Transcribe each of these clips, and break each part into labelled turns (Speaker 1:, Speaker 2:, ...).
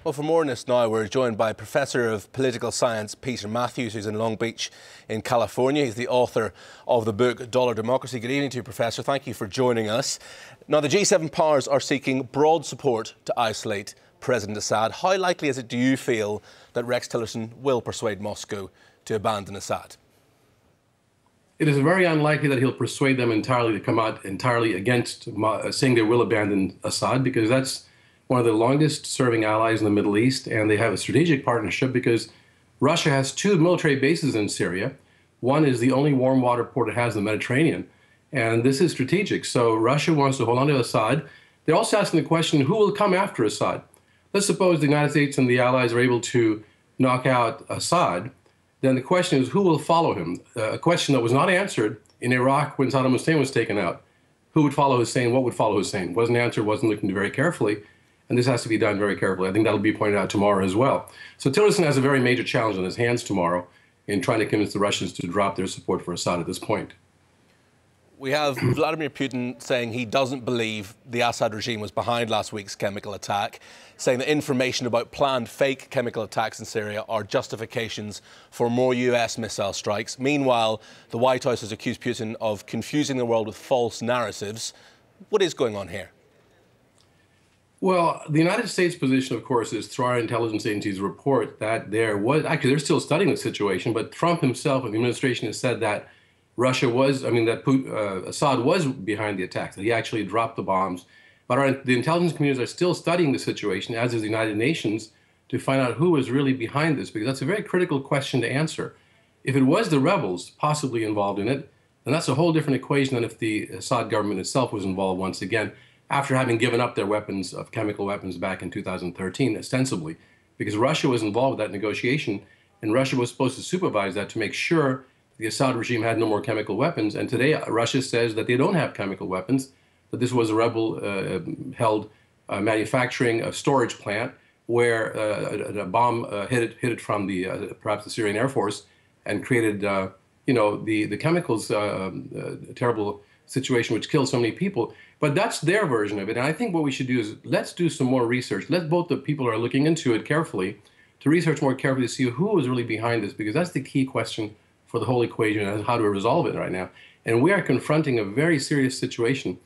Speaker 1: Well, for more on this now, we're joined by Professor of Political Science Peter Mathews, who's in Long Beach in California. He's the author of the book Dollar Democracy. Good evening to you, Professor. Thank you for joining us. Now, the G7 powers are seeking broad support to isolate President Assad. How likely is it, do you feel, that Rex Tillerson will persuade Moscow to abandon Assad?
Speaker 2: It is very unlikely that he'll persuade them entirely to come out entirely against saying they will abandon Assad, because that's one of the longest serving allies in the Middle East, and they have a strategic partnership because Russia has two military bases in Syria. One is the only warm water port it has in the Mediterranean, and this is strategic. So Russia wants to hold on to Assad. They're also asking the question, who will come after Assad? Let's suppose the United States and the allies are able to knock out Assad. Then the question is, who will follow him? A question that was not answered in Iraq when Saddam Hussein was taken out. Who would follow Hussein? What would follow Hussein? Wasn't answered, wasn't looked into very carefully. And this has to be done very carefully. I think that'll be pointed out tomorrow as well. So Tillerson has a very major challenge on his hands tomorrow in trying to convince the Russians to drop their support for Assad at this point.
Speaker 1: We have Vladimir Putin saying he doesn't believe the Assad regime was behind last week's chemical attack, saying that information about planned fake chemical attacks in Syria are justifications for more US missile strikes. Meanwhile, the White House has accused Putin of confusing the world with false narratives. What is going on here?
Speaker 2: Well, the United States position, of course, is through our intelligence agencies report that they're still studying the situation, but Trump himself and the administration has said that Assad was behind the attack, that he actually dropped the bombs. But the intelligence communities are still studying the situation, as is the United Nations, to find out who is really behind this, because that's a very critical question to answer. If it was the rebels possibly involved in it, then that's a whole different equation than if the Assad government itself was involved once again, after having given up their weapons of chemical weapons back in 2013, ostensibly, because Russia was involved with that negotiation, and Russia was supposed to supervise that to make sure the Assad regime had no more chemical weapons. And today, Russia says that they don't have chemical weapons, that this was a rebel-held manufacturing storage plant where a bomb hit it from perhaps the Syrian Air Force and created, the chemicals, terrible situation which killed so many people. But that's their version of it. And I think what we should do is let's do some more research. Let both the people who are looking into it carefully to research more carefully to see who is really behind this, because that's the key question for the whole equation and how to resolve it right now. And we are confronting a very serious situation.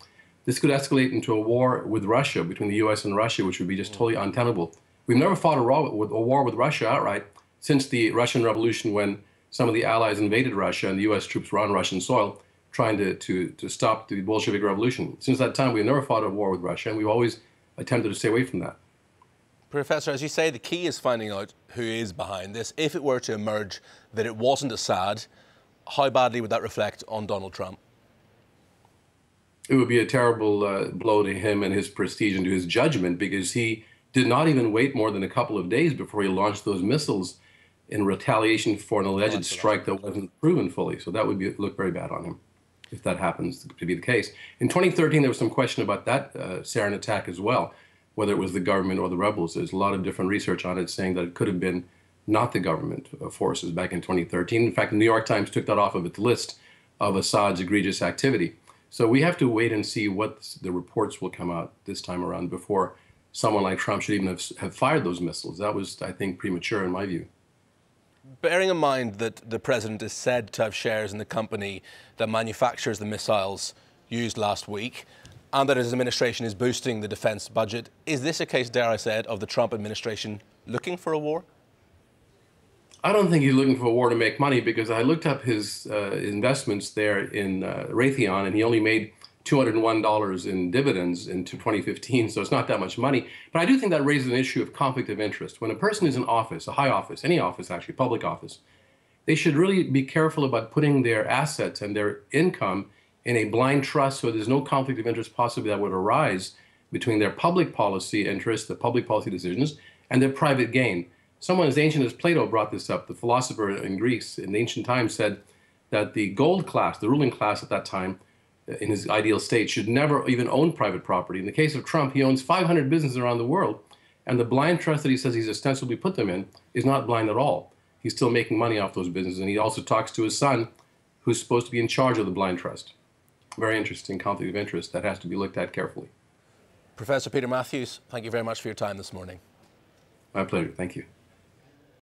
Speaker 2: This could escalate into a war with Russia, between the US and Russia, which would be just totally untenable. We've never fought a war with Russia outright since the Russian Revolution, when some of the allies invaded Russia and the US troops were on Russian soil trying to stop the Bolshevik Revolution. Since that time, we've never fought a war with Russia, and we've always attempted to stay away from that.
Speaker 1: Professor, as you say, the key is finding out who is behind this. If it were to emerge that it wasn't Assad, how badly would that reflect on Donald Trump?
Speaker 2: It would be a terrible blow to him and his prestige and to his judgment, because he did not even wait more than a couple of days before he launched those missiles in retaliation for an alleged strike that wasn't proven fully. So that would look very bad on him, if that happens to be the case. In 2013, there was some question about that sarin attack as well, whether it was the government or the rebels. There's a lot of different research on it saying that it could have been not the government forces back in 2013. In fact, the New York Times took that off of its list of Assad's egregious activity. So we have to wait and see what the reports will come out this time around before someone like Trump should even have fired those missiles. That was, I think, premature in my view.
Speaker 1: Bearing in mind that the president is said to have shares in the company that manufactures the missiles used last week, and that his administration is boosting the defence budget, is this a case, dare I say it, of the Trump administration looking for a war?
Speaker 2: I don't think he's looking for a war to make money, because I looked up his investments there in Raytheon, and he only made $201 in dividends into 2015, so it's not that much money. But I do think that raises an issue of conflict of interest. When a person is in office, a high office, any office actually, public office, they should really be careful about putting their assets and their income in a blind trust, so there's no conflict of interest possibly that would arise between their public policy interests, the public policy decisions, and their private gain. Someone as ancient as Plato brought this up. The philosopher in Greece in ancient times said that the gold class, the ruling class at that time, in his ideal state, should never even own private property. In the case of Trump, he owns 500 businesses around the world, and the blind trust that he says he's ostensibly put them in is not blind at all. He's still making money off those businesses, and he also talks to his son, who's supposed to be in charge of the blind trust. Very interesting conflict of interest that has to be looked at carefully.
Speaker 1: Professor Peter Mathews, thank you very much for your time this morning.
Speaker 2: My pleasure. Thank you.